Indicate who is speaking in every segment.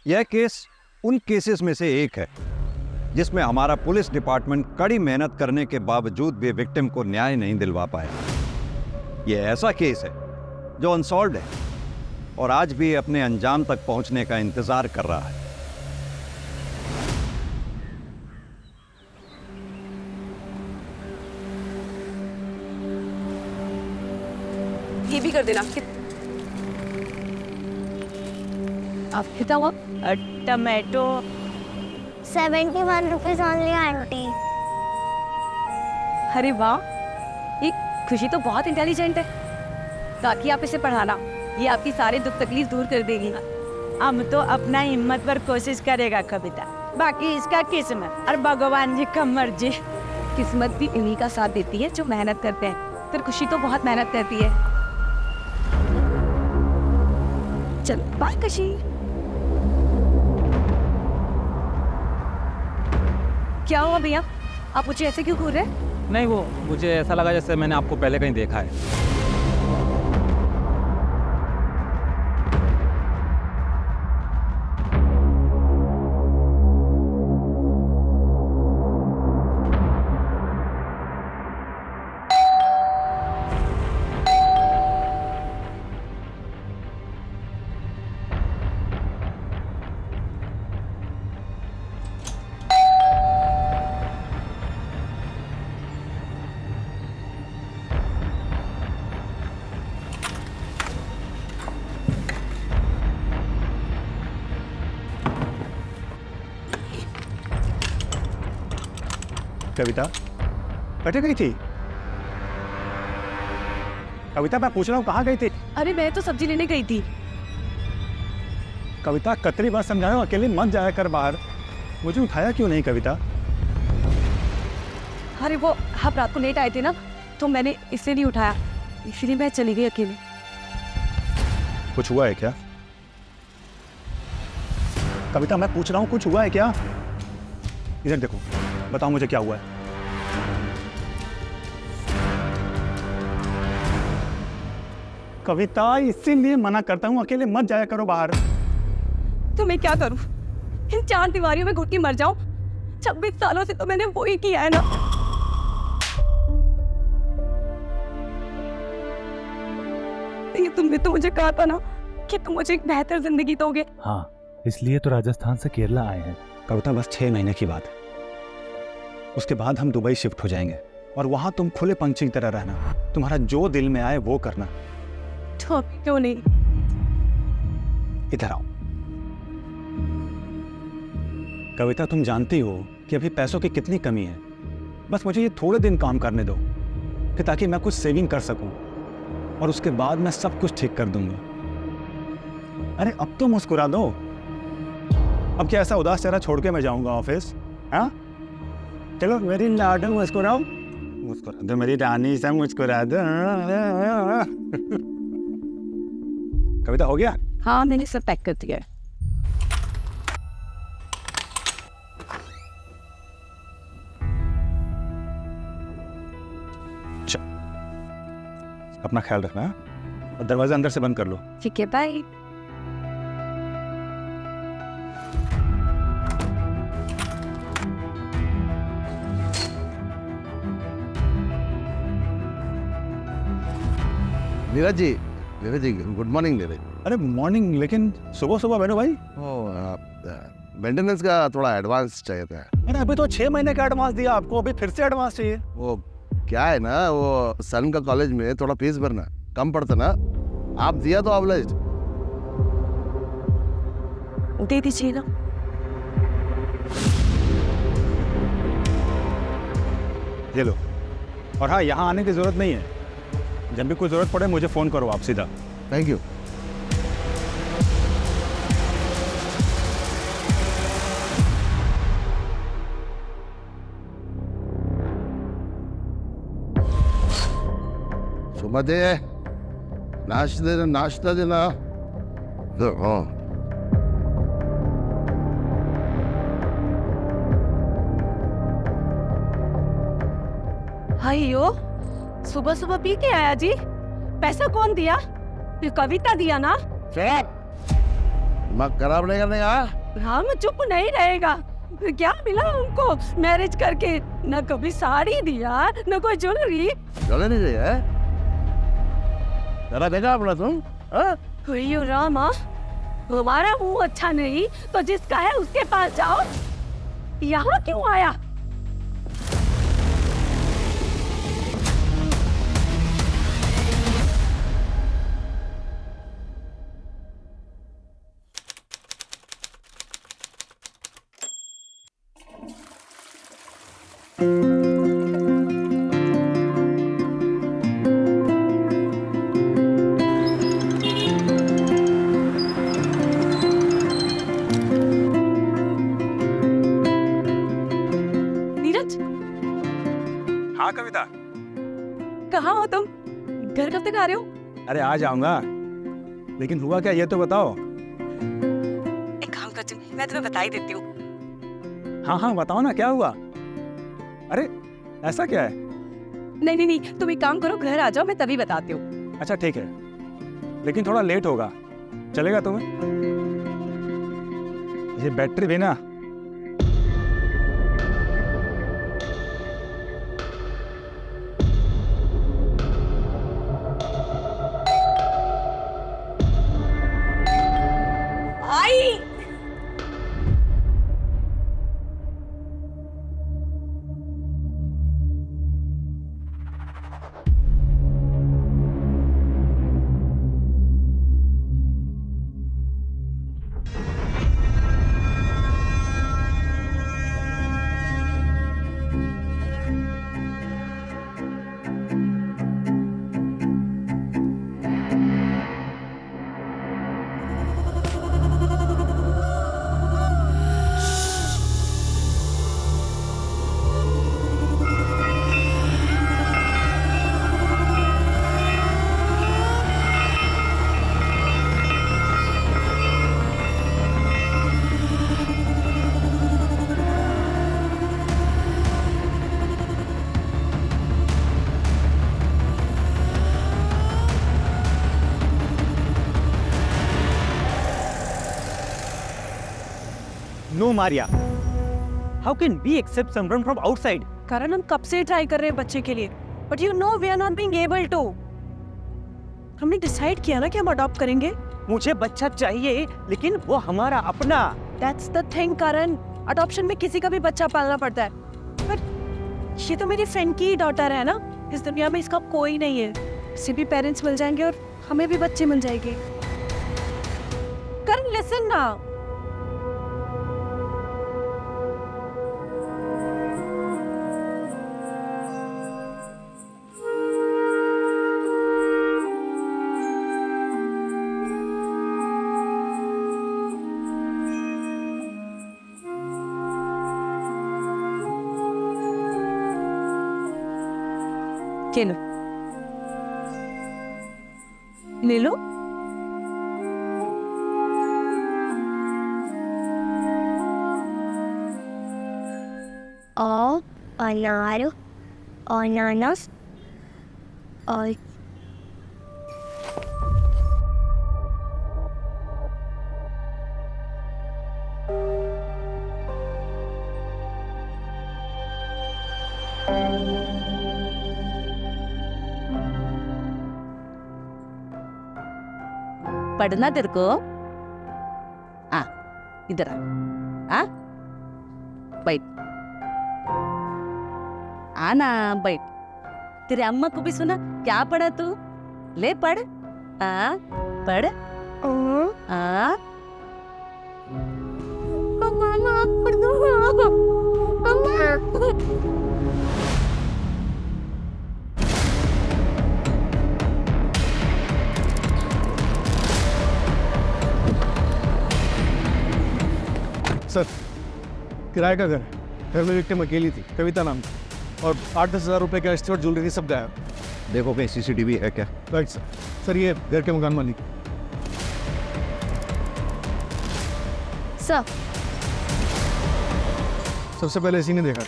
Speaker 1: यह केस उन केसेस में से एक है जिसमें हमारा पुलिस डिपार्टमेंट कड़ी मेहनत करने के बावजूद भी विक्टिम को न्याय नहीं दिलवा पाया। यह ऐसा केस है जो अनसॉल्व्ड है और आज भी अपने अंजाम तक पहुंचने का इंतजार कर रहा है।
Speaker 2: ये भी कर देना। आप कितना हुआ?
Speaker 3: Tomato
Speaker 4: 71 rupees only aunty.
Speaker 2: अरे वाह, ये खुशी तो बहुत इंटेलिजेंट है। ताकि आप इसे पढ़ाना, ये आपकी सारे दुख तकलीफ दूर कर देगी।
Speaker 3: हम तो अपना हिम्मत पर कोशिश करेगा कविता, बाकी इसका किस्मत और भगवान जी का मर्जी।
Speaker 2: किस्मत भी उन्हीं का साथ देती है जो मेहनत करते हैं। फिर खुशी तो बहुत मेहनत करती है। चलो बाय खुशी। क्या हुआ भैया, आप मुझे ऐसे क्यों घूर रहे हैं?
Speaker 5: नहीं, वो मुझे ऐसा लगा जैसे मैंने आपको पहले कहीं देखा है।
Speaker 6: कविता कटे गई थी? कविता मैं पूछ रहा हूँ कहाँ गई थी?
Speaker 2: अरे मैं तो सब्जी लेने गई थी।
Speaker 6: कविता कतरी बार समझाया हूँ अकेले मत जाया कर बाहर। मुझे उठाया क्यों नहीं कविता?
Speaker 2: अरे वो आप रात को लेट आए थे ना, तो मैंने इसलिए नहीं उठाया, इसलिए मैं चली गई अकेले।
Speaker 6: कुछ हुआ है क्या? कविता मैं पूछ रहा हूँ कुछ हुआ है क्या? इधर देखो, बताओ मुझे क्या हुआ है। कविता इसीलिए मना करता हूँ अकेले मत जाया करो बाहर।
Speaker 2: तो मैं क्या करूं? इन 4 दीवारियों में घुट के मर जाऊं? 26 सालों से तो मैंने वो ही किया है ना। ये तुमने तो मुझे कहा था ना कि तुम मुझे एक बेहतर जिंदगी दोगे।
Speaker 7: हाँ, इसलिए तो राजस्थान से केरला आए हैं।
Speaker 6: कविता बस 6 महीने की बात है, उसके बाद हम दुबई शिफ्ट हो जाएंगे और वहां तुम खुले पंछी की तरह रहना, तुम्हारा जो दिल में आए वो करना।
Speaker 2: तो अभी क्यों नहीं?
Speaker 6: इधर आओ। कविता तुम जानती हो कि अभी पैसों की कितनी कमी है। बस मुझे ये थोड़े दिन काम करने दो कि ताकि मैं कुछ सेविंग कर सकूं और उसके बाद मैं सब कुछ ठीक कर दूंगा। अरे अब तो मुस्कुरा दो। अब क्या ऐसा उदास चेहरा छोड़ के मैं जाऊंगा ऑफिस? हाँ चलो मेरी लाडो मुस्कुराओ, मुस्कुरा दो मेरी रानी सा, मुस्कुरा दो। कविता हो गया?
Speaker 2: हाँ मैंने सब पैक कर दिया है।
Speaker 6: अपना ख्याल रखना और दरवाजा अंदर से बंद कर लो।
Speaker 2: ठीक है, bye.
Speaker 8: Neeraj ji good morning Neeraj.
Speaker 6: अरे मॉर्निंग, लेकिन सुबह सुबह बैठो भाई।
Speaker 8: मेंटेनेंस का थोड़ा एडवांस चाहिए था।
Speaker 6: अरे अभी तो 6 महीने का एडवांस दिया आपको, अभी फिर से एडवांस चाहिए?
Speaker 8: वो क्या है ना, वो सन का कॉलेज में थोड़ा फीस भरना कम पड़ता ना, आप दिया तो ऑब्लाइज्ड।
Speaker 2: दे दीजिए ना।
Speaker 6: ये लो। और हाँ, यहाँ आने की जरूरत नहीं है, जब भी कोई जरूरत पड़े मुझे फोन करो आप सीधा।
Speaker 8: Thank you. सुमते नाश्ता देना। हाँ
Speaker 2: हायो, सुबह सुबह पी के आया जी? पैसा कौन दिया? ये कविता दिया ना?
Speaker 8: दिमाग खराब नहीं करने का।
Speaker 2: हम चुप नहीं रहेगा। क्या मिला उनको मैरिज करके? न कभी साड़ी दिया, न कोई ज्वेलरी।
Speaker 8: चले नहीं चाहिए। जरा देखा अपना तुम, हाँ?
Speaker 2: अयो रामा, हमारा मुंह अच्छा नहीं तो जिसका है उसके पास जाओ। यहाँ क्यों आया? नीरज,
Speaker 6: हाँ कविता,
Speaker 2: कहाँ हो तुम? घर कब तक आ रहे हो?
Speaker 6: अरे आ जाऊंगा, लेकिन हुआ क्या ये तो बताओ।
Speaker 2: एक काम करती हूँ, मैं तुम्हें बता ही देती हूँ।
Speaker 6: हाँ हाँ बताओ ना, क्या हुआ? अरे ऐसा क्या है?
Speaker 2: नहीं नहीं नहीं, तुम एक काम करो, घर आ जाओ, मैं तभी बताती हूँ।
Speaker 6: अच्छा ठीक है, लेकिन थोड़ा लेट होगा, चलेगा तुम्हें? ये बैटरी भी ना।
Speaker 2: आई
Speaker 9: No, Maria. How can we accept someone from outside?
Speaker 2: कारण हम कब से ट्राई कर रहे हैं बच्चे के लिए, but you know we are not being able to. हमने डिसाइड किया ना कि हम अडॉप्ट करेंगे।
Speaker 9: मुझे बच्चा चाहिए, लेकिन वो हमारा अपना।
Speaker 2: That's the thing Karan, adoption में किसी का भी बच्चा पालना पड़ता है। पर ये तो मेरी फ्रेंड की डॉटर है ना, इस दुनिया में इसका कोई नहीं है। इसे भी पेरेंट्स मिल जाएंगे और हमें भी बच्चे मिल जाएंगे। करण लिसन ना। ले लो, ले लो।
Speaker 4: और अनार, अनानास और
Speaker 2: पढ़ना तेरे को? आ, इधर आ, बैठ, आना बैठ। तेरे अम्मा को भी सुना क्या पढ़ा तू? ले पढ़, आ पढ़, आ।
Speaker 4: मम्मा पढ़ दो, मम्मा।
Speaker 10: सर, किराए का घर है। घर में विक्टिम अकेली थी, कविता नाम की, और 8-10 हज़ार रुपए का स्टोर ज्वेलरी सब गायब।
Speaker 1: देखो कहीं सीसीटीवी है क्या?
Speaker 10: Right sir. सर ये घर के मकान मालिक।
Speaker 4: सर,
Speaker 10: सबसे पहले इसी ने देखा।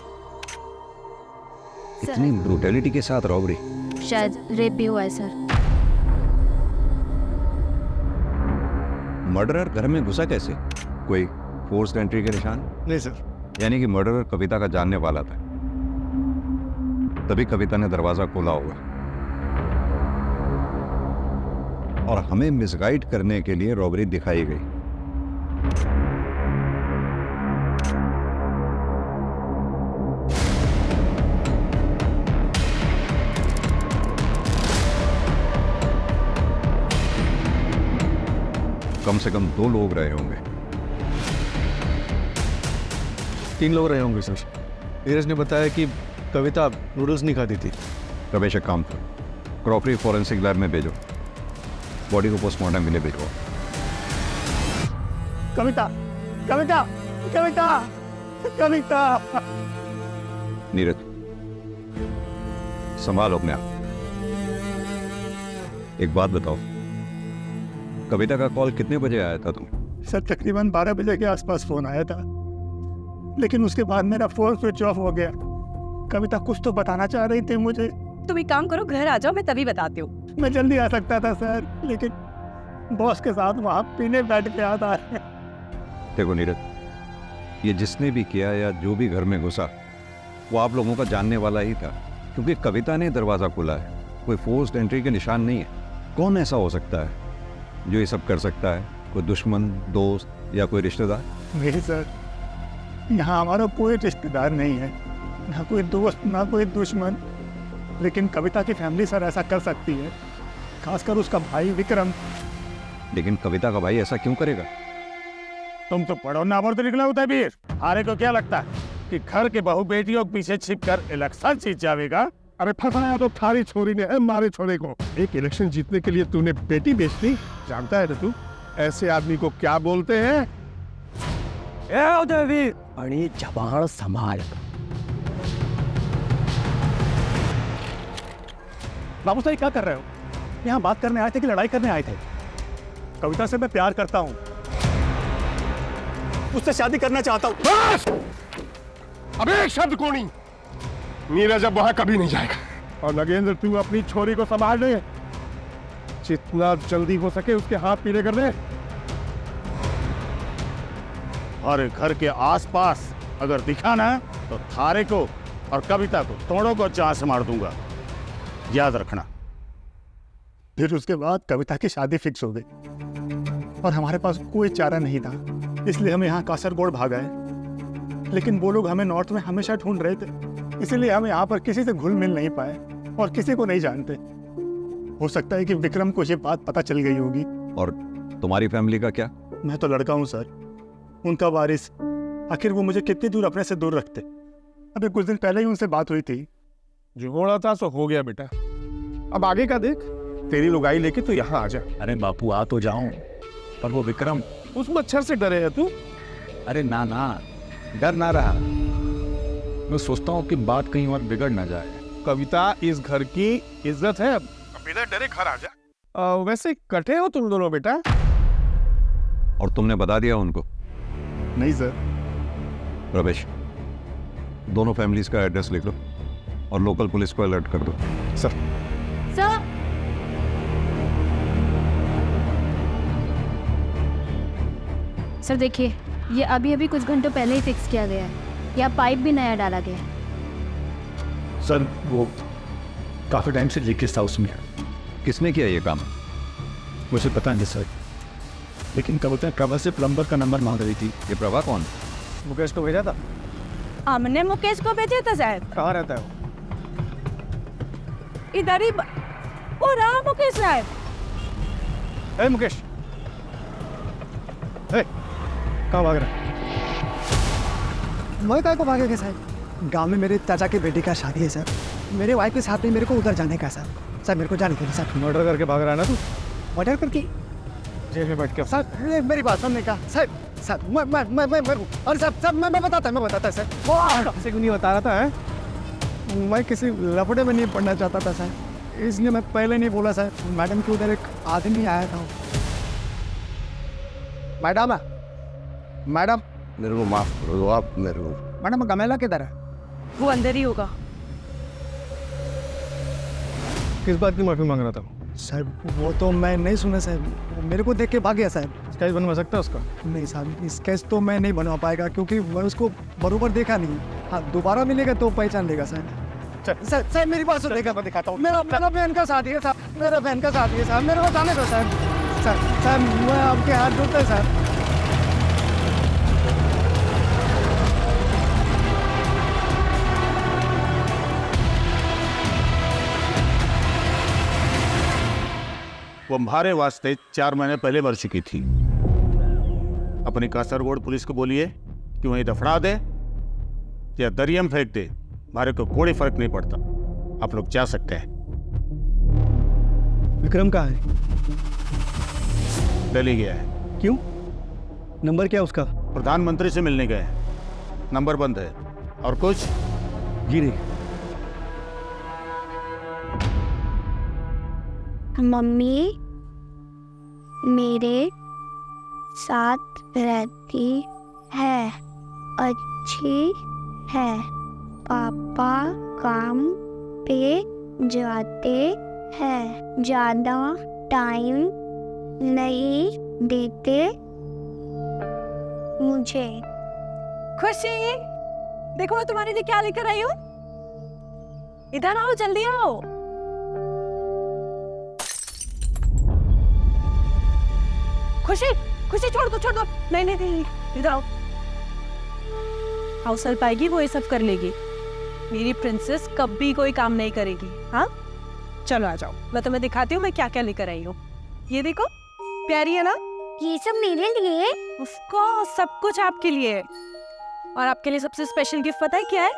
Speaker 1: इतनी ब्रूटैलिटी के साथ रॉबरी।
Speaker 4: शायद रेप भी हुआ है सर।
Speaker 1: मर्डरर घर में घुसा कैसे? कोई फोर्स एंट्री के निशान?
Speaker 10: नहीं सर।
Speaker 1: यानी कि मर्डरर कविता का जानने वाला था, तभी कविता ने दरवाजा खोला होगा और हमें मिसगाइड करने के लिए रॉबरी दिखाई गई। कम से कम 2 लोग रहे होंगे।
Speaker 10: 3 लोग रहे होंगे सर। नीरज ने बताया कि कविता नूडल्स नहीं खाती थी।
Speaker 1: रमेश, एक काम करो, क्रॉकरी फॉरेंसिक लैब में भेजो, बॉडी को पोस्टमार्टम के लिए भेजो।
Speaker 10: कविता कविता कविता कविता।
Speaker 1: नीरज, संभालो अपने आप। एक बात बताओ, कविता का कॉल कितने बजे आया था तुम?
Speaker 10: सर तकरीबन 12 बजे के आसपास फोन आया था, लेकिन उसके बाद मेरा फोन स्विच ऑफ हो गया। कविता कुछ तो बताना चाह रही थी मुझे।
Speaker 2: तुम एक काम करो, घर आ जाओ, मैं तभी बताती हूँ।
Speaker 10: मैं जल्दी आ सकता था सर, लेकिन बॉस के साथ वहाँ पीने बैठ के आता है।
Speaker 1: देखो नीरज, ये जिसने भी किया या जो भी घर में घुसा, वो आप लोगों का जानने वाला ही था, क्योंकि कविता ने दरवाजा खोला है। कोई फोर्स्ड एंट्री के निशान नहीं है। कौन ऐसा हो सकता है जो ये सब कर सकता है? कोई दुश्मन, दोस्त या कोई रिश्तेदार?
Speaker 10: नहीं सर, यहाँ हमारा कोई रिश्तेदार नहीं है, ना कोई दोस्त ना कोई दुश्मन। लेकिन कविता की फैमिली सर ऐसा कर सकती है, खासकर उसका भाई विक्रम।
Speaker 1: लेकिन कविता का भाई ऐसा क्यों करेगा?
Speaker 10: तुम तो पढ़ो ना तो निकला होता है वीर। हारे को क्या लगता है कि घर के बहू बेटियों के पीछे छिपकर इलेक्शन जीत जाएगा? अरे फंसाया तो थारी छोरी ने मारे छोरे को। एक इलेक्शन जीतने के लिए तूने बेटी बेच दी। जानता है ना तू ऐसे आदमी को क्या बोलते हैं?
Speaker 9: आणि जबान संभाल।
Speaker 10: बाबू साहब क्या कर रहे हो? यहाँ बात करने आए थे कि लड़ाई करने आए थे? कविता से मैं प्यार करता हूँ, उससे शादी करना चाहता हूँ।
Speaker 8: बस! अब एक शब्द को नहीं। नीरज अब वहां कभी नहीं जाएगा। और नगेंद्र, तू अपनी छोरी को संभाल ले, जितना जल्दी हो सके उसके हाथ पीले कर दे।
Speaker 10: और घर के आसपास अगर दिखा ना तो थारे को और कविता को दोनों को जान से मार दूंगा, याद रखना। फिर उसके बाद कविता की शादी फिक्स हो गई और हमारे पास कोई चारा नहीं था, इसलिए हम यहाँ कासरगोड भाग आए। लेकिन वो लोग हमें नॉर्थ में हमेशा ढूंढ रहे थे, इसीलिए हम यहाँ पर किसी से घुल मिल नहीं पाए और किसी को नहीं जानते। हो सकता है कि विक्रम को ये बात पता चल गई होगी।
Speaker 1: और तुम्हारी फैमिली का क्या?
Speaker 10: मैं तो लड़का हूँ सर, उनका वारिस। आखिर वो मुझे कितनी दूर अपने से दूर रखते? अभी कुछ दिन पहले ही उनसे बात हुई थी।
Speaker 8: जो होना था सो हो गया बेटा, अब आगे का देख। तेरी लुगाई लेके तो यहाँ आ जा।
Speaker 6: अरे बापू आ तो जाऊं, पर वो विक्रम।
Speaker 8: उस मच्छर से डरे है तू?
Speaker 6: अरे ना ना, डर ना रहा, मैं सोचता हूँ कि बात कहीं और बिगड़ ना जाए।
Speaker 8: कविता इस घर की इज्जत है, अब बिना डरे घर आ जा। वैसे कटे हो तुम दोनों बेटा?
Speaker 1: और तुमने बता दिया उनको?
Speaker 10: नहीं सर।
Speaker 1: रमेश, दोनों फैमिलीज का एड्रेस लिख लो और लोकल पुलिस को अलर्ट कर दो।
Speaker 10: सर।
Speaker 4: सर सर देखिए, ये अभी अभी कुछ घंटों पहले ही फिक्स किया गया है। यहाँ पाइप भी नया डाला गया है।
Speaker 6: सर वो काफ़ी टाइम से लीकेज था उसमें।
Speaker 1: किसने किया ये काम?
Speaker 6: मुझे पता नहीं सर, लेकिन कविता प्रभा से प्लम्बर का नंबर मांग रही थी।
Speaker 1: ये प्रभा कौन?
Speaker 10: मुकेश को भेजा था।
Speaker 3: हमने मुकेश को भेजा था साहब।
Speaker 10: कहाँ रहता है वो?
Speaker 3: इधर ही वो रहा मुकेश साहब।
Speaker 10: ए मुकेश, कहाँ भाग रहा है?
Speaker 9: मैं काय को भागेगा साहब? गांव में मेरे चाचा की बेटी का शादी है सर, मेरे वाइफ के साथ में मेरे को उधर जाने का सर। सर मेरे को जाने के लिए सर।
Speaker 10: मर्डर करके भाग रहा है ना तू?
Speaker 9: मर्डर करके?
Speaker 10: जेल में बैठ के।
Speaker 9: सर मेरी बात सुनने का सर। सर मैं और सर मैं बताता सर।
Speaker 10: किसी को नहीं बता रहा था है?
Speaker 9: मैं किसी लफड़े में नहीं पढ़ना चाहता था सर, इसलिए मैं पहले नहीं बोला सर। मैडम के उधर एक आदमी आया था। मैडम मैडम
Speaker 8: मेरे को माफ करो दो आप मेरे को।
Speaker 9: मैडम गमेला किधर है?
Speaker 2: वो अंदर ही होगा।
Speaker 10: किस बात की माफी मांग रहा था?
Speaker 9: सर वो तो मैं नहीं सुना सर, मेरे को देख के भाग गया सर।
Speaker 8: स्केच बनवा सकता है उसका?
Speaker 9: नहीं साहब, स्केच तो मैं नहीं बनवा पाएगा क्योंकि मैं उसको बरोबर देखा नहीं। हाँ, दोबारा मिलेगा तो पहचान लेगा सर। सर सर मेरी बात सुनिएगा, मैं दिखाता हूँ। मेरा बहन का शादी है साहब, मेरा बहन का शादी है साहब, मेरे को जाने दो सर। सर मैं आपके हाथ जोड़ता है सर।
Speaker 10: वो हमारे वास्ते 4 महीने पहले मर चुकी थी। अपनी कासरगोड पुलिस को बोलिए कि वहीं दफना दे या दरिया में फेंक दे, हमारे को कोई फर्क नहीं पड़ता। आप लोग जा सकते हैं।
Speaker 9: विक्रम कहाँ है?
Speaker 10: दिल्ली गया है।
Speaker 9: क्यों? नंबर क्या उसका?
Speaker 10: प्रधानमंत्री से मिलने गए हैं, नंबर बंद है। और कुछ?
Speaker 9: जी नहीं।
Speaker 4: मम्मी मेरे साथ रहती है, अच्छी है। पापा काम पे जाते हैं, ज़्यादा टाइम नहीं देते मुझे।
Speaker 2: खुशी, देखो मैं तुम्हारे लिए क्या लेकर आई हूँ। इधर आओ, जल्दी आओ। खुशी, खुशी छोड़ दो, छोड़ दो। नहीं नहीं नहीं, इधर आओ। हाउस हेल्प आएगी, वो ये सब कर लेगी। मेरी प्रिंसेस कभी कोई काम नहीं करेगी। हाँ, चलो आ जाओ, मैं तुम्हें दिखाती हूँ मैं क्या क्या लेकर आई हूँ। ये देखो, प्यारी है ना?
Speaker 4: ये सब मेरे लिए?
Speaker 2: ऑफ कोर्स, सब कुछ आपके लिए। और आपके लिए सबसे स्पेशल गिफ्ट पता है क्या है?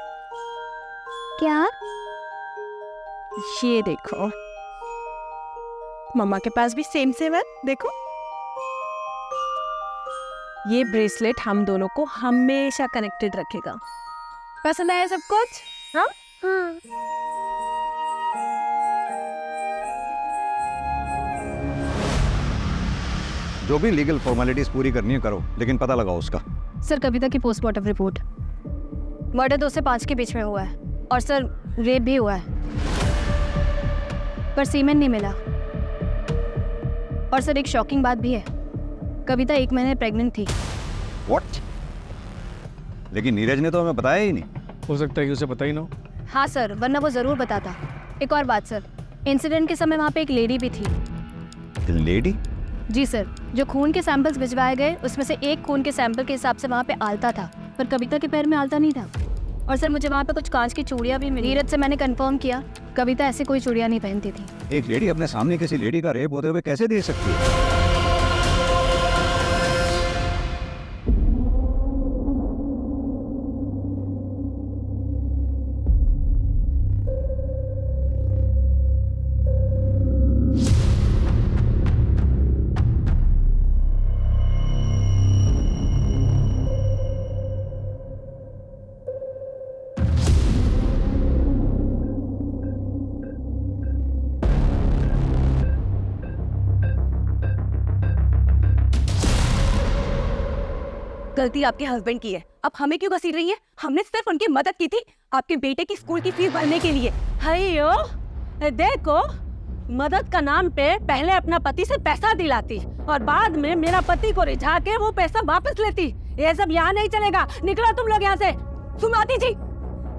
Speaker 4: क्या?
Speaker 2: ये देखो, मम्मा के पास भी सेम सेम है, देखो। ये ब्रेसलेट हम दोनों को हमेशा कनेक्टेड रखेगा। पसंद आया सब कुछ? हाँ?
Speaker 4: हाँ।
Speaker 1: जो भी लीगल फॉर्मेलिटीज पूरी करनी है करो, लेकिन पता लगाओ उसका।
Speaker 4: सर, कविता की पोस्टमार्टम रिपोर्ट। मर्डर 2 से 5 के बीच में हुआ है और सर रेप भी हुआ है, पर सीमेन नहीं मिला। और सर एक शॉकिंग बात भी है, कविता 1 महीने प्रेग्नेंट थी।
Speaker 1: व्हाट? लेकिन नीरज ने तो हमें बताया ही नहीं।
Speaker 8: हो सकता है कि उसे पता ही ना हो।
Speaker 4: हाँ सर, वरना वो ज़रूर बताता। एक और बात सर, इंसिडेंट के समय वहाँ पे एक लेडी भी थी।
Speaker 1: लेडी?
Speaker 4: जी सर, जो खून के सैंपल्स भिजवाए गए उसमें से एक खून के सैंपल के हिसाब से वहाँ पे आलता था, पर कविता के पैर में आलता नहीं था। और सर मुझे वहाँ पे कुछ कांच की चूड़ियाँ भी मिली। नीरज से मैंने कंफर्म किया, कविता ऐसे कोई चूड़ियाँ नहीं पहनती थी।
Speaker 1: एक लेडी अपने सामने किसी लेडी का रेप होते हुए कैसे देख सकती है?
Speaker 2: गलती आपके हस्बैंड की है, अब हमें क्यों घसीट रही है? हमने सिर्फ उनकी मदद की थी आपके बेटे की स्कूल की फीस भरने के लिए।
Speaker 3: हयो, देखो, मदद का नाम पे पहले अपना पति से पैसा दिलाती और बाद में मेरा पति को रिझा के वो पैसा वापस लेती। ये सब यहाँ नहीं चलेगा, निकलो तुम लोग यहाँ से।
Speaker 2: सुमाती जी,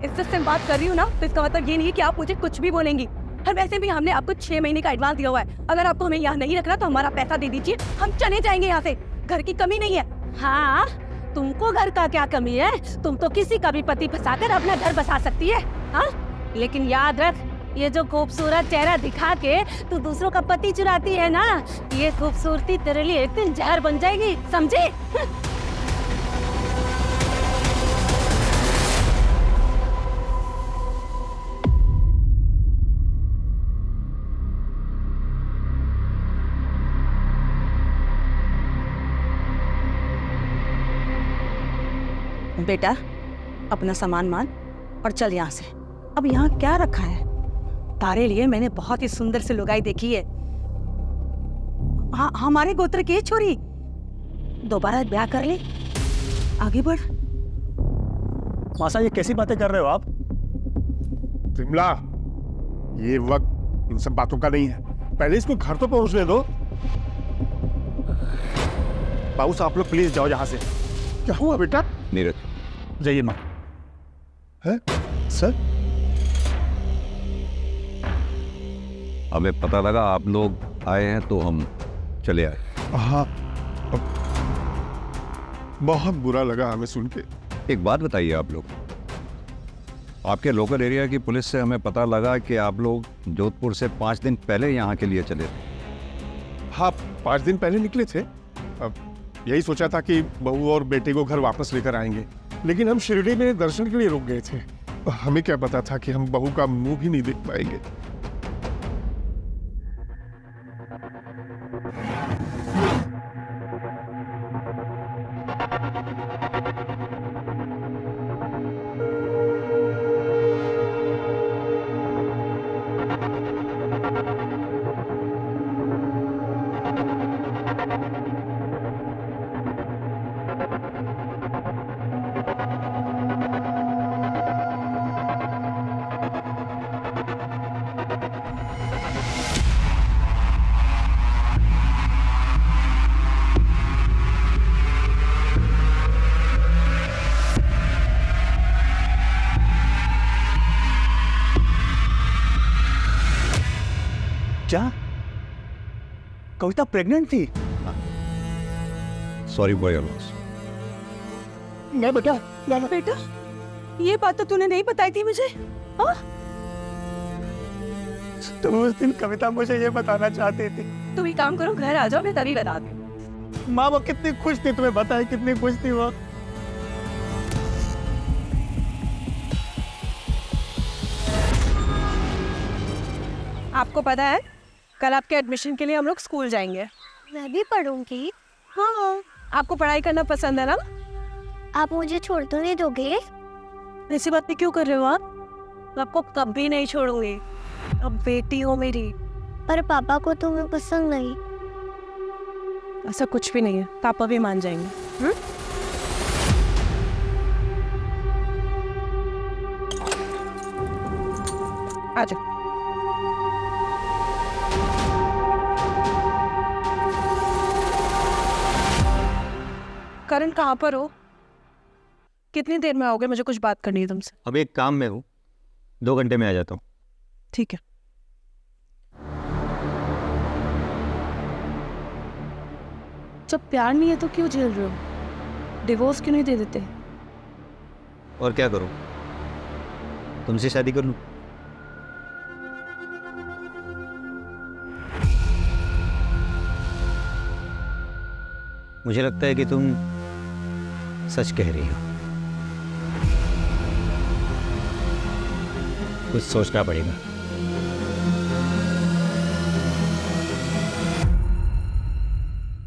Speaker 2: इज्जत से बात कर रही हूँ ना, तो इसका मतलब ये नहीं है कि आप मुझे कुछ भी बोलेंगी। और वैसे भी हमने आपको 6 महीने का एडवांस दिया हुआ है। अगर आपको हमें यहाँ नहीं रखना तो हमारा पैसा दे दीजिए, हम चले जाएंगे यहाँ से। घर की कमी नहीं है।
Speaker 3: हाँ, तुमको घर का क्या कमी है? तुम तो किसी का भी पति फंसाकर अपना घर बसा सकती है। हाँ, लेकिन याद रख, ये जो खूबसूरत चेहरा दिखा के तू दूसरों का पति चुराती है ना, ये खूबसूरती तेरे लिए एक दिन जहर बन जाएगी, समझी?
Speaker 2: बेटा, अपना सामान मान और चल यहाँ से। अब यहाँ क्या रखा है? तारे लिए मैंने बहुत ही सुंदर सी लुगाई देखी है। हाँ, हमारे गोत्र की छोरी, दोबारा ब्याह कर ले, आगे बढ़।
Speaker 6: मासा, ये कैसी बातें कर रहे हो आप?
Speaker 8: विमला, ये वक्त इन सब बातों का नहीं है। पहले इसको घर तो पहुंचने दो। बाबू साहब आप लोग प्लीज जाओ यहाँ से। क्या हुआ बेटा?
Speaker 1: नीरज
Speaker 6: जाइए माँ।
Speaker 8: है सर?
Speaker 1: हमें पता लगा आप लोग आए हैं तो हम चले आए।
Speaker 8: हाँ, बहुत बुरा लगा हमें सुन के।
Speaker 1: एक बात बताइए, आप लोग, आपके लोकल एरिया की पुलिस से हमें पता लगा कि आप लोग जोधपुर से 5 दिन पहले यहाँ के लिए चले थे।
Speaker 8: हाँ, 5 दिन पहले निकले थे। अब यही सोचा था कि बहू और बेटे को घर वापस लेकर आएंगे, लेकिन हम शिरडी में दर्शन के लिए रुक गए थे। हमें क्या पता था कि हम बहू का मुंह भी नहीं देख पाएंगे।
Speaker 6: क्या कविता प्रेग्नेंट थी?
Speaker 1: Sorry for your loss.
Speaker 8: नहीं बेटा,
Speaker 2: बेटा, ये बात तो तूने नहीं बताई थी मुझे। हाँ?
Speaker 6: तो उस दिन कविता मुझे ये बताना चाहती थी।
Speaker 2: तुम एक काम करो, घर आ जाओ, मैं तभी बता दूँ।
Speaker 6: माँ वो कितनी खुश थी, तुम्हें बताए कितनी खुश थी वो।
Speaker 2: आपको पता है कल आपके एडमिशन के लिए हम लोग स्कूल जाएंगे।
Speaker 4: मैं भी पढ़ूंगी।
Speaker 2: हाँ, आपको पढ़ाई करना पसंद है ना?
Speaker 4: आप मुझे छोड़ तो नहीं दोगे?
Speaker 2: ऐसी बातें क्यों कर रहे हो आप? मैं आपको कभी नहीं छोड़ूंगी। अब बेटी हो मेरी।
Speaker 4: पर पापा को तुम्हें पसंद नहीं।
Speaker 2: ऐसा कुछ भी नहीं है, पापा भी मान जाएंगे। आ जाओ। करण कहाँ पर हो? कितनी देर में आओगे? मुझे कुछ बात करनी है तुमसे।
Speaker 5: अभी एक काम में हूँ, 2 घंटे में आ जाता हूँ।
Speaker 2: ठीक है। जब प्यार नहीं है तो क्यों झेल रहे हो? डिवोर्स क्यों नहीं दे देते?
Speaker 5: और क्या करूँ, तुमसे शादी कर लूँ? मुझे लगता है कि तुम सच कह रही हो। कुछ सोचना पड़ेगा।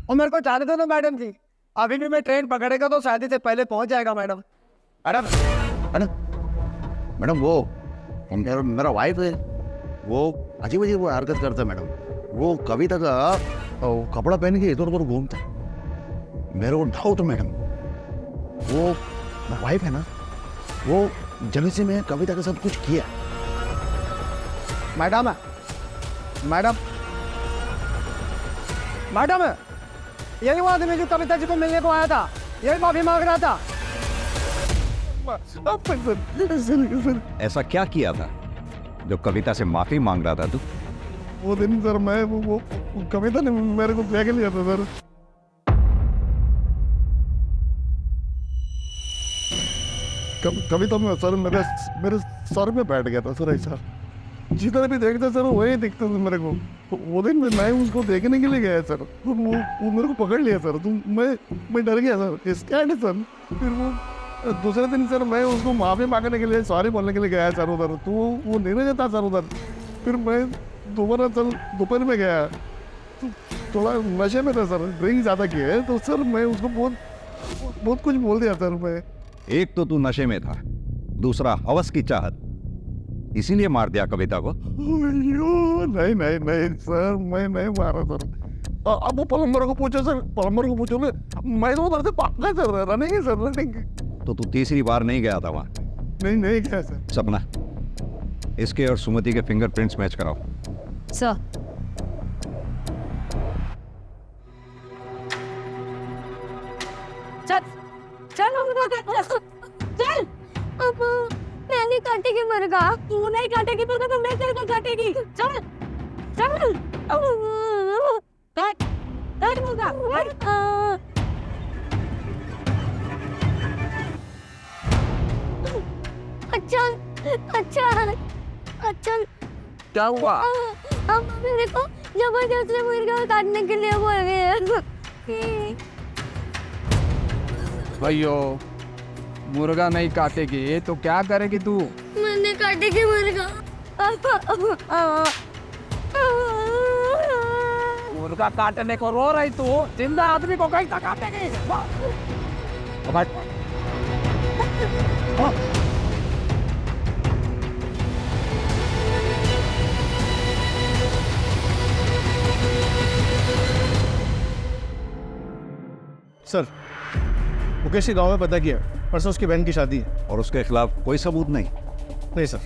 Speaker 9: और मेरे को चाहते थे ना मैडम जी, अभी भी मैं ट्रेन पकड़ेगा तो शादी से पहले पहुंच जाएगा मैडम।
Speaker 10: मैडम मैडम मैडम, वो मेरा वाइफ है, वो अजीब अजीब हरकत करता है मैडम। वो कविता का कपड़ा पहन के इधर उधर घूमता है। मेरे को डाउट मैडम, वो वाइफ है ना, वो जगह से मैं कविता का सब कुछ किया।
Speaker 9: मैडम मैडम मैडम, यही वो आदमी जो कविता जी को मिलने को आया था, यही माफी मांग रहा था।
Speaker 1: ऐसा क्या किया था जो कविता से माफी मांग रहा था तू?
Speaker 8: वो दिन सर मैं वो कविता ने मेरे को ब्याह के लिया था सर। कविता में सर मेरे सर में बैठ गया था सर। ऐसा जितना भी देखता सर वही दिखता था मेरे को। वो दिन मैं उसको देखने के लिए गया सर, तो वो मेरे को पकड़ लिया सर। तो मैं डर गया सर, स्कैर्ड है सर। फिर वो दूसरे दिन सर मैं उसको माफी मांगने के लिए, सॉरी बोलने के लिए गया सर उधर। तो वो नीरज था सर उधर। फिर मैं दोबारा सर दोपहर में गया, तो थोड़ा नशे में था सर, ड्रिंक ज़्यादा किया है। तो सर मैं उसको बहुत कुछ बोल दिया सर मैं।
Speaker 1: एक तो तू नशे में था, दूसरा हवस की चाहत, इसीलिए मार दिया कविता को।
Speaker 8: नहीं नहीं नहीं सर, मैं नहीं मारा सर। अब वो प्लम्बर को पूछो सर, प्लम्बर को पूछो। मैं तो उधर से भाग गया सर, रनिंग है सर, रनिंग।
Speaker 1: तो तू तीसरी बार नहीं गया था वहाँ?
Speaker 8: नहीं गया सर।
Speaker 1: सपना, इसके और सुमति के फिंगरप्रिंट्स मैच कराओ।
Speaker 4: सर
Speaker 2: चल चल चल।
Speaker 3: अब मैं नहीं काटेगी मुर्गा।
Speaker 2: तू नहीं काटेगी मुर्गा तो मैं तेरे को काटेगी। चल चल काट काट मुर्गा काट।
Speaker 3: अच्छा अच्छा अच्छा।
Speaker 9: क्या हुआ?
Speaker 3: अब मेरे को जबरदस्ती मुर्गा काटने के लिए बोल रहे हैं।
Speaker 9: भैयो मुर्गा नहीं काटेगी तो क्या करेगी तू?
Speaker 3: मैंने काटेगी मुर्गा।
Speaker 9: मुर्गा काटने को रो रही तू, जिंदा आदमी को कहीं तक काटेगी।
Speaker 8: सर मुकेश के गांव में पता किया, परसों उसकी बहन की शादी है।
Speaker 1: और उसके खिलाफ कोई सबूत नहीं?
Speaker 8: नहीं सर,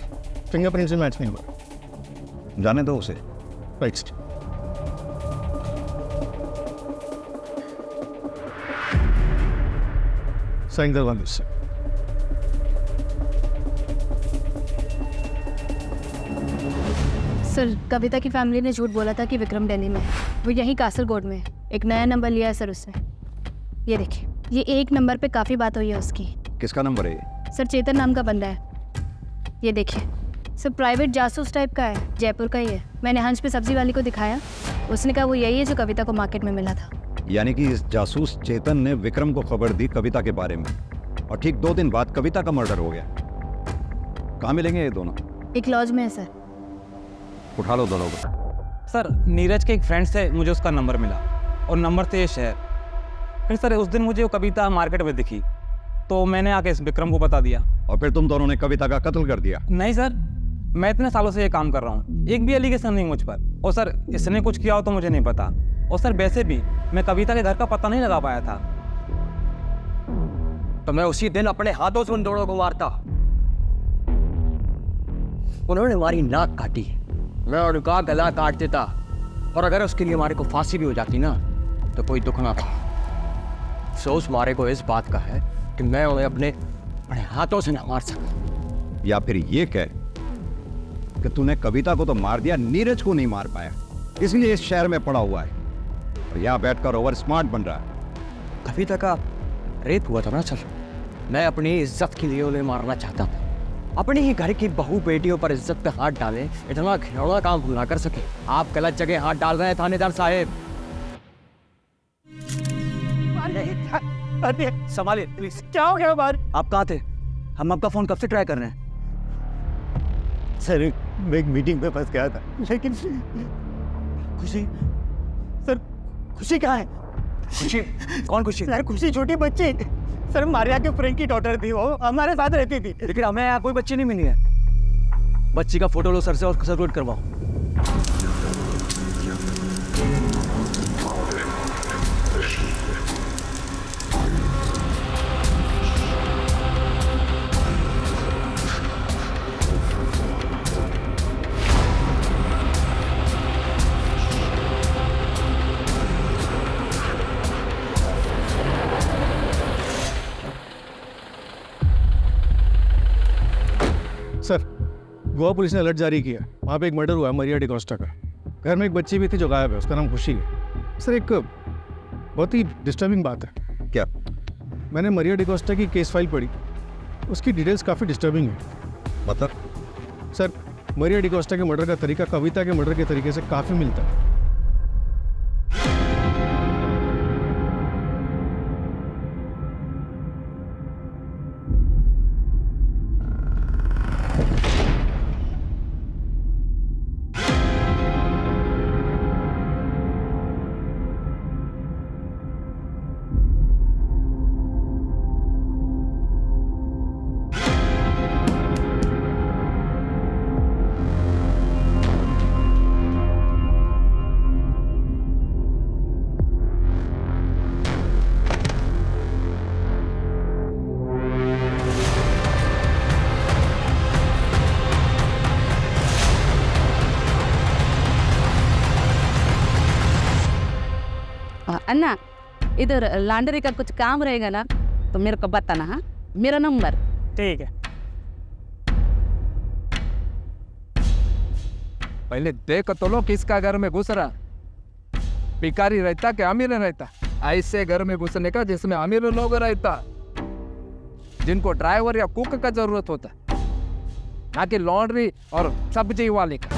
Speaker 8: फिंगरप्रिंट से मैच नहीं हुआ।
Speaker 1: जाने दो उसे।
Speaker 8: राइट। साइन करवा दो सर।
Speaker 4: सर कविता की फैमिली ने झूठ बोला था कि विक्रम दिल्ली में है। वो यहीं कासरगोड में है। एक नया नंबर लिया है सर उसने। ये देखिए, ये एक नंबर पे काफ़ी बात हुई है उसकी।
Speaker 1: किसका नंबर है ये?
Speaker 4: सर चेतन नाम का बंदा है। ये देखिए सर, प्राइवेट जासूस टाइप का है, जयपुर का ही है। मैंने हंस पे सब्जी वाली को दिखाया, उसने कहा वो यही है जो कविता को मार्केट में मिला था।
Speaker 1: यानी कि इस जासूस चेतन ने विक्रम को खबर दी कविता के बारे में, और ठीक 2 दिन बाद कविता का मर्डर हो गया। कहाँ मिलेंगे ये दोनों?
Speaker 4: एक लॉज में है सर।
Speaker 1: उठा लो दोनों को।
Speaker 11: सर नीरज के एक फ्रेंड से मुझे उसका नंबर मिला और नंबर से ये शहर। फिर सर उस दिन मुझे वो कविता मार्केट में दिखी तो मैंने आके इस विक्रम को बता दिया।
Speaker 1: और फिर तुम दोनों ने कविता का कत्ल कर दिया?
Speaker 11: नहीं सर, मैं इतने सालों से ये काम कर रहा हूँ, एक भी एलिगेशन नहीं मुझ पर। और सर इसने कुछ किया हो तो मुझे नहीं पता। और सर वैसे भी मैं कविता के घर का पता नहीं लगा पाया था।
Speaker 9: तो मैं उसी दिन अपने हाथों से उन दोनों को मारता। उन्होंने हमारी नाक काटी, मैं उनका गला काट देता। और अगर उसके लिए हमारे को फांसी भी हो जाती ना तो कोई दुख ना था। अफसोस मारे को इस बात का है कि मैं उन्हें अपने हाथों से ना मार सका।
Speaker 1: या फिर ये कह कि तूने कविता को तो मार दिया, नीरज को नहीं मार पाया, इसलिए इस शहर में पड़ा हुआ है और यहाँ बैठकर ओवर स्मार्ट बन रहा है।
Speaker 9: कविता का रेप हुआ था ना सर, मैं अपनी इज्जत के लिए उन्हें मारना चाहता था। अपनी ही घर की बहू बेटियों पर इज्जत पे हाथ डाले, इतना घिनौना काम ना कर सके। आप गलत जगह हाथ डाल रहे हैं थानेदार साहब।
Speaker 11: अरे संभालिए प्लीज।
Speaker 9: क्या हो गया बार?
Speaker 11: आप कहाँ थे? हम आपका फोन कब से ट्राई कर रहे हैं।
Speaker 10: सर मैं एक मीटिंग में फंस गया था, लेकिन
Speaker 9: खुशी सर, खुशी कहाँ है?
Speaker 11: खुशी? कौन खुशी?
Speaker 9: सर खुशी छोटी बच्ची सर, मारिया के फ्रेंड की डॉटर थी, वो हमारे साथ रहती थी।
Speaker 11: लेकिन हमें यहाँ कोई बच्ची नहीं मिली है। बच्ची का फोटो लो सर से और सर्कुलेट करवाओ।
Speaker 8: सर गोवा पुलिस ने अलर्ट जारी किया, वहाँ पे एक मर्डर हुआ है मरिया डिकोस्टा का। घर में एक बच्ची भी थी जो गायब है, उसका नाम खुशी है। सर एक बहुत ही डिस्टर्बिंग बात है।
Speaker 1: क्या?
Speaker 8: मैंने मरिया डिकोस्टा की केस फाइल पढ़ी, उसकी डिटेल्स काफ़ी डिस्टर्बिंग है।
Speaker 1: मतलब?
Speaker 8: सर मरिया डिकोस्टा के मर्डर का तरीका कविता के मर्डर के तरीके से काफ़ी मिलता है।
Speaker 3: अन्ना इधर लॉन्ड्री का कुछ काम रहेगा ना तो मेरे को बताना। हाँ, मेरा नंबर।
Speaker 11: ठीक है।
Speaker 12: पहले देख तो लो किसका घर में घुस रहा, भिखारी रहता कि अमीर रहता। ऐसे घर में घुसने का जिसमें अमीर लोग रहता, जिनको ड्राइवर या कुक का जरूरत होता, ना कि लॉन्ड्री और सब्जी वाले का।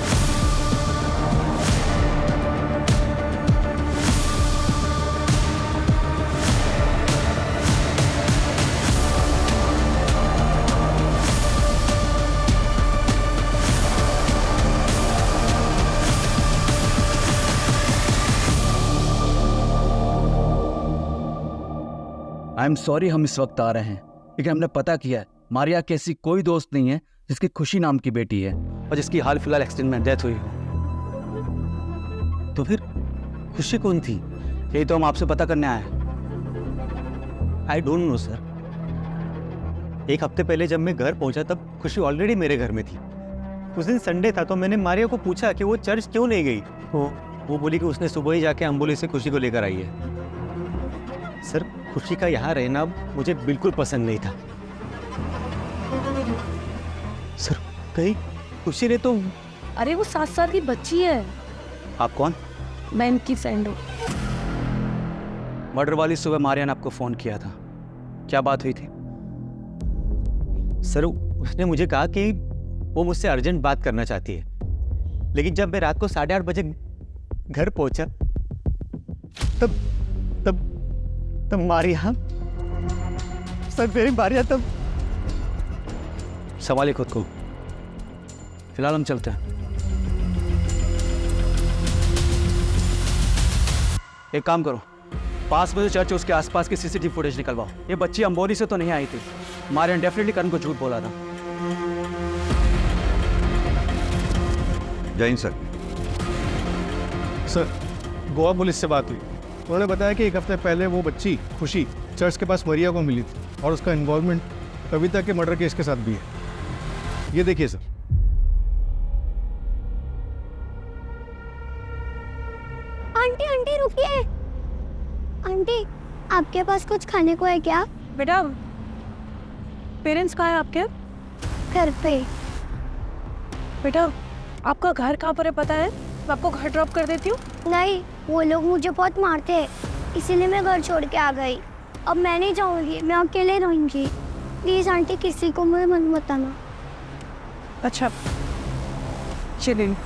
Speaker 13: आई एम सॉरी हम इस वक्त आ रहे हैं, लेकिन हमने पता किया है मारिया की ऐसी कोई दोस्त नहीं है जिसकी खुशी नाम की बेटी है और जिसकी हाल फिलहाल एक्सीडेंट में डेथ हुई हो। तो फिर खुशी कौन थी? यही तो हम आपसे पता करने आए हैं। I don't know sir. एक हफ्ते पहले जब मैं घर पहुंचा तब खुशी ऑलरेडी मेरे घर में थी। उस दिन संडे था तो मैंने मारिया को पूछा कि वो चर्च क्यों नहीं गई, तो वो बोली कि उसने सुबह ही जाके एम्बुलेंस से खुशी को लेकर आई है। सर, खुशी का यहाँ रहना मुझे बिल्कुल पसंद नहीं था। सर, कहीं खुशी ने तो...
Speaker 2: अरे वो 7 साल की बच्ची है।
Speaker 13: आप कौन?
Speaker 2: मैं इनकी फ्रेंड हूँ।
Speaker 13: मर्डर वाली सुबह मारिया ने आपको फोन किया था, क्या बात हुई थी? सर, उसने मुझे कहा कि वो मुझसे अर्जेंट बात करना चाहती है, लेकिन जब मैं रात को 8:30 बजे घर पहुंचा तब मारिया, सर मेरी मारिया तब... संभालिए खुद को, फिलहाल हम चलते हैं। एक काम करो, पास में जो चर्च है उसके आसपास की सीसीटीवी फुटेज निकलवाओ। ये बच्ची अंबोली से तो नहीं आई थी। मारिया ने डेफिनेटली करण को झूठ बोला था।
Speaker 1: जय Hind sir.
Speaker 8: Sir, Goa police से बात हुई। उन्होंने बताया कि 1 हफ्ते पहले वो बच्ची खुशी चर्च के पास मरिया को मिली थी और उसका इन्वॉल्वमेंट कविता के मर्डर केस के साथ भी है। ये देखिए सर।
Speaker 14: आंटी आंटी रुकिए। आंटी, आपके पास कुछ खाने को है क्या?
Speaker 2: बेटा, पेरेंट्स कहाँ है आपके?
Speaker 14: घर पे।
Speaker 2: बेटा, आपका घर कहाँ पर है पता है? मैं आपको घर ड्रॉप कर देती हूँ।
Speaker 14: नहीं, वो लोग मुझे बहुत मारते हैं, इसीलिए मैं घर छोड़ के आ गई। अब मैं नहीं जाऊँगी, मैं अकेले रहूँगी। प्लीज़ आंटी, किसी को मुझे मत बताना।
Speaker 2: अच्छा, चलिए।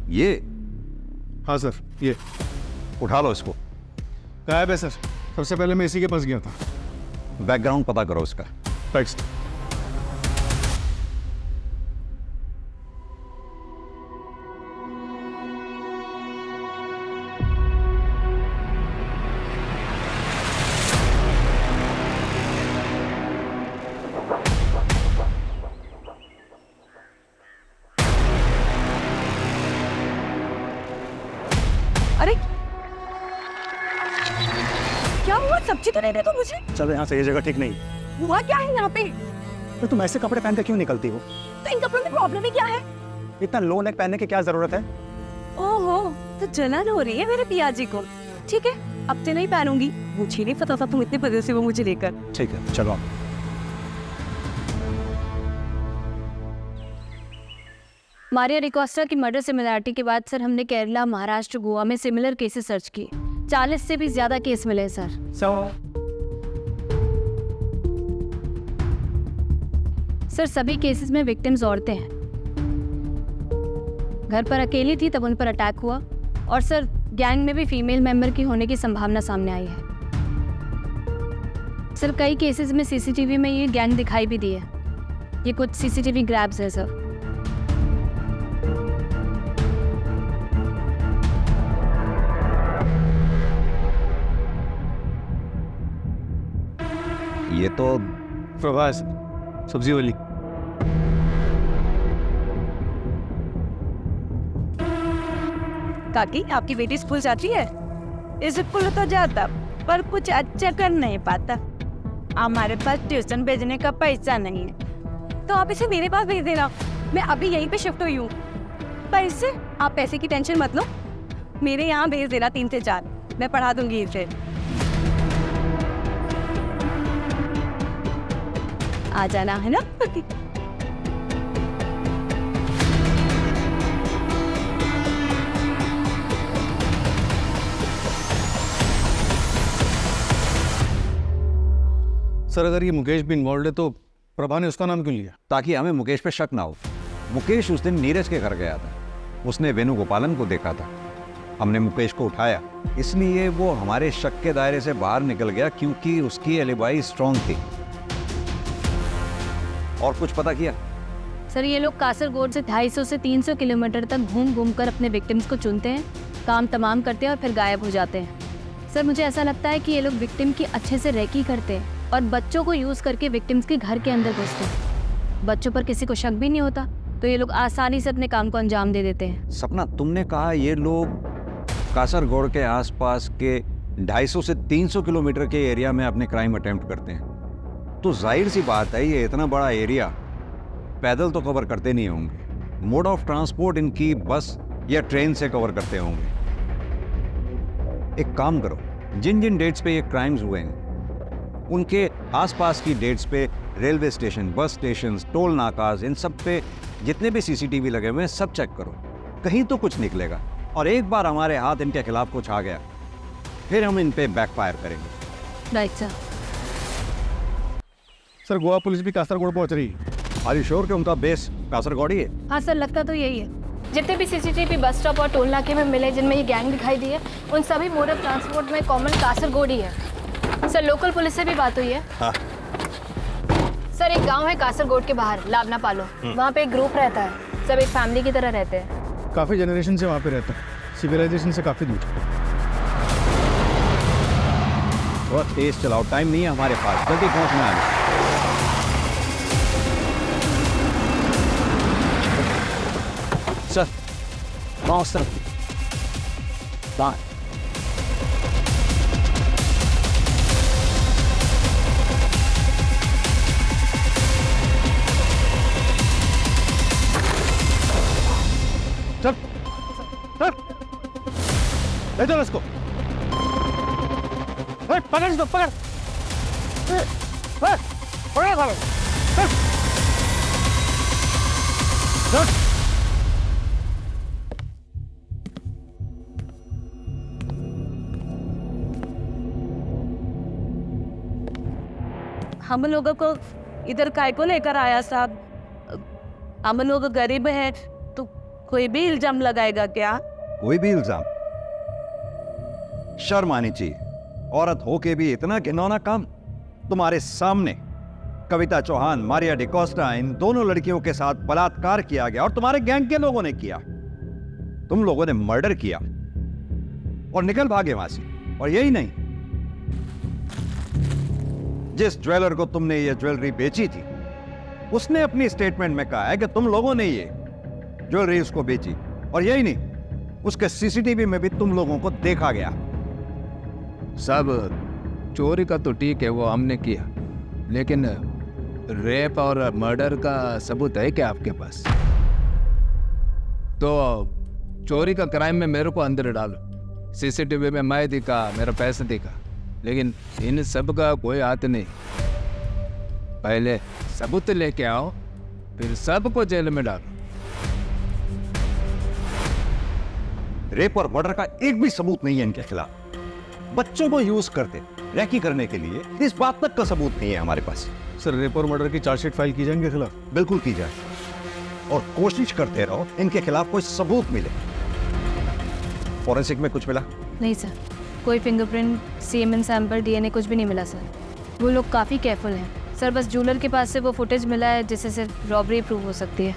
Speaker 1: ये?
Speaker 8: हाँ सर, ये
Speaker 1: उठा लो इसको।
Speaker 8: गायब है सर। सबसे पहले मैं इसी के पास गया था।
Speaker 1: बैकग्राउंड पता करो उसका।
Speaker 8: Right sir.
Speaker 2: अरे क्या हुआ? सब्जी तो नहीं दे तो मुझे।
Speaker 6: चलो यहाँ से, ये जगह ठीक नहीं।
Speaker 2: हुआ क्या है यहाँ पे?
Speaker 6: तो तुम ऐसे कपड़े पहन कर क्यों निकलती हो?
Speaker 2: तो इन कपड़ों में प्रॉब्लम ही क्या है?
Speaker 6: इतना लो नेक पहनने की क्या जरूरत है?
Speaker 2: ओहो, तो जलन हो रही है मेरे पियाजी को। ठीक है, अब से नहीं पहनूंगी। मुझे नहीं पता था तुम इतने बजे से वो मुझे लेकर।
Speaker 6: ठीक है, चलो आप।
Speaker 4: मारिया डिकोस्टा की मर्डर सिमिलरिटी के बाद सर हमने केरला, महाराष्ट्र, गोवा में सिमिलर केसेस सर्च किए। 40 से भी ज्यादा केस मिले सर। सर सभी केसेस में विक्टिम्स औरतें हैं। घर पर अकेली थी तब उन पर अटैक हुआ, और सर गैंग में भी फीमेल मेंबर की होने की संभावना सामने आई है। सर कई केसेस में सीसीटीवी में ये गैंग दिखाई भी दी है। ये कुछ सीसीटीवी ग्रैब्स है सर।
Speaker 1: ये तो
Speaker 8: प्रभास, सब्जी वाली।
Speaker 2: काकी, आपकी बेटी स्कूल जाती है? स्कूल तो जाता पर कुछ अच्छा कर नहीं पाता। हमारे पास ट्यूशन भेजने का पैसा नहीं है, तो आप इसे मेरे पास भेज देना।
Speaker 3: मैं अभी यहीं पे शिफ्ट हुई हूँ। पैसे? आप पैसे की टेंशन मत लो, मेरे यहाँ भेज देना 3 से 4, मैं पढ़ा दूंगी इसे। आ जाना है ना?
Speaker 8: सर अगर ये मुकेश भी इन्वॉल्व है तो प्रभा ने उसका नाम क्यों लिया?
Speaker 1: ताकि हमें मुकेश पे शक ना हो। मुकेश उस दिन नीरज के घर गया था, उसने वेणुगोपालन को देखा था, हमने मुकेश को उठाया, इसलिए वो हमारे शक के दायरे से बाहर निकल गया क्योंकि उसकी एलिबाई स्ट्रांग थी। और कुछ पता किया?
Speaker 4: सर ये लोग कासरगोड से 250 से 300 किलोमीटर तक घूम घूम कर अपने विक्टिम्स को चुनते हैं, काम तमाम करते हैं और फिर गायब हो जाते हैं। सर मुझे ऐसा लगता है कि ये लोग विक्टिम की अच्छे से रेकी करते हैं और बच्चों को यूज़ करके विक्टिम्स के घर के अंदर घुसते हैं। बच्चों पर किसी को शक भी नहीं होता तो ये लोग आसानी से अपने काम को अंजाम दे देते हैं।
Speaker 1: सपना, तुमने कहा ये लोग कासरगोड के आसपास के 250 से 300 किलोमीटर के एरिया में अपने क्राइम अटेम्प्ट करते हैं, तो जाहिर सी बात है ये इतना बड़ा एरिया पैदल तो कवर करते नहीं होंगे। मोड ऑफ ट्रांसपोर्ट इनकी बस या ट्रेन से कवर करते होंगे। एक काम करो, जिन जिन डेट्स पे ये क्राइम्स हुए हैं उनके आसपास की डेट्स पे railway station, bus station, toll नाकाज, इन सब पे जितने भी सीसीटीवी लगे हुए हैं सब चेक करो, कहीं तो कुछ निकलेगा। और एक बार हमारे हाथ इनके खिलाफ कुछ आ गया फिर हम इन पे बैकफायर करेंगे।
Speaker 4: Right sir.
Speaker 8: Sir Goa police भी कासरगोड पहुंच रही है।
Speaker 1: आर यू श्योर कि उनका बेस कासरगोड ही है?
Speaker 4: हाँ सर, लगता तो यही है। जितने भी सीसीटीवी बस स्टॉप और टोल नाके में मिले जिनमें ये गैंग दिखाई दी है, उन सभी मोड ऑफ ट्रांसपोर्ट में कॉमन कासरगोड ही है। सर लोकल पुलिस से भी बात हुई है।
Speaker 1: हाँ।
Speaker 4: सर एक गांव है कासरगोड के बाहर, लावना पालो, वहाँ पे एक ग्रुप रहता है, सब एक फैमिली की तरह रहते हैं।
Speaker 8: काफ़ी जनरेशन से वहाँ पे रहता है, सिविलाइजेशन से काफ़ी दूर।
Speaker 1: बहुत तेज चलाओ, टाइम नहीं है हमारे पास, जल्दी पहुँचना है।
Speaker 11: सर वहाँ उस तरफ दाएं।
Speaker 8: चल चल ले चलो इसको। पकड़ इसको, पकड़ पकड़ चल चल।
Speaker 2: हम लोगों को इधर काय को लेकर आया साहब? हम लोग गरीब हैं तो कोई भी इल्जाम लगाएगा क्या?
Speaker 1: कोई भी इल्जाम? शर्म आनी चाहिए, औरत होके भी इतना घिनौना काम। तुम्हारे सामने कविता चौहान, मारिया डिकोस्टा, इन दोनों लड़कियों के साथ बलात्कार किया गया और तुम्हारे गैंग के लोगों ने किया। तुम लोगों ने मर्डर किया और निकल भागे वहां से। और यही नहीं, जिस ज्वेलर को तुमने ये ज्वेलरी बेची थी उसने अपनी स्टेटमेंट में कहा है कि तुम लोगों ने ये ज्वेलरी उसको बेची। और यही नहीं, उसके सीसीटीवी में भी तुम लोगों को देखा गया।
Speaker 12: सब चोरी का तो ठीक है, वो हमने किया, लेकिन रेप और मर्डर का सबूत है क्या आपके पास? तो चोरी का क्राइम में मेरे को अंदर डालो, सीसीटीवी में मैं दिखा, मेरा पैसा दिखा, लेकिन इन सब का कोई हाथ नहीं। पहले सबूत लेके आओ, फिर सबको जेल में डालो।
Speaker 1: रेप और मर्डर का एक भी सबूत नहीं है इनके खिलाफ। बच्चों को यूज करते रैकी करने के लिए, इस बात तक का सबूत नहीं है हमारे पास।
Speaker 8: सर रेप और मर्डर की चार्जशीट फाइल की जाएंगे खिलाफ?
Speaker 1: बिल्कुल की जाए, और कोशिश करते रहो इनके खिलाफ कोई सबूत मिले। फॉरेंसिक में कुछ मिला?
Speaker 4: नहीं सर, कोई फिंगरप्रिंट, सीएमएन सैंपल, डीएनए कुछ भी नहीं मिला सर। वो लोग काफ़ी केयरफुल हैं सर, बस ज्वेलर के पास से वो फुटेज मिला है जिससे सिर्फ रॉबरी प्रूव हो सकती है।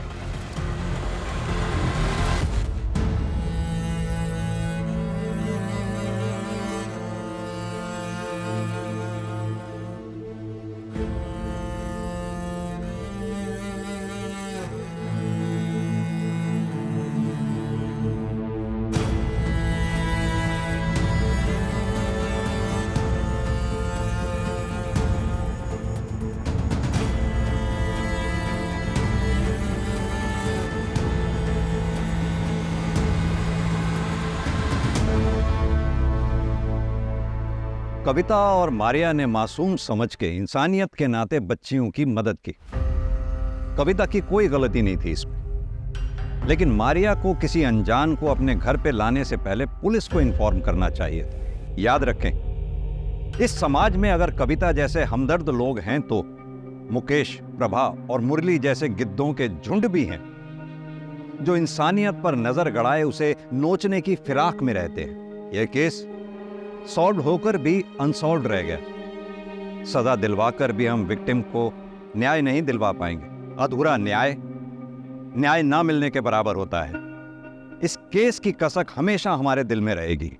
Speaker 1: कविता और मारिया ने मासूम समझ के इंसानियत के नाते बच्चियों की मदद की। कविता की कोई गलती नहीं थी इसमें, लेकिन मारिया को किसी अनजान को अपने घर पे लाने से पहले पुलिस को इन्फॉर्म करना चाहिए था। याद रखें, इस समाज में अगर कविता जैसे हमदर्द लोग हैं तो मुकेश, प्रभा और मुरली जैसे गिद्धों के झुंड भी हैं जो इंसानियत पर नजर गड़ाए उसे नोचने की फिराक में रहते हैं। यह केस सॉल्व होकर भी अनसॉल्व रह गया। सजा दिलवाकर भी हम विक्टिम को न्याय नहीं दिलवा पाएंगे। अधूरा न्याय न्याय ना मिलने के बराबर होता है। इस केस की कसक हमेशा हमारे दिल में रहेगी।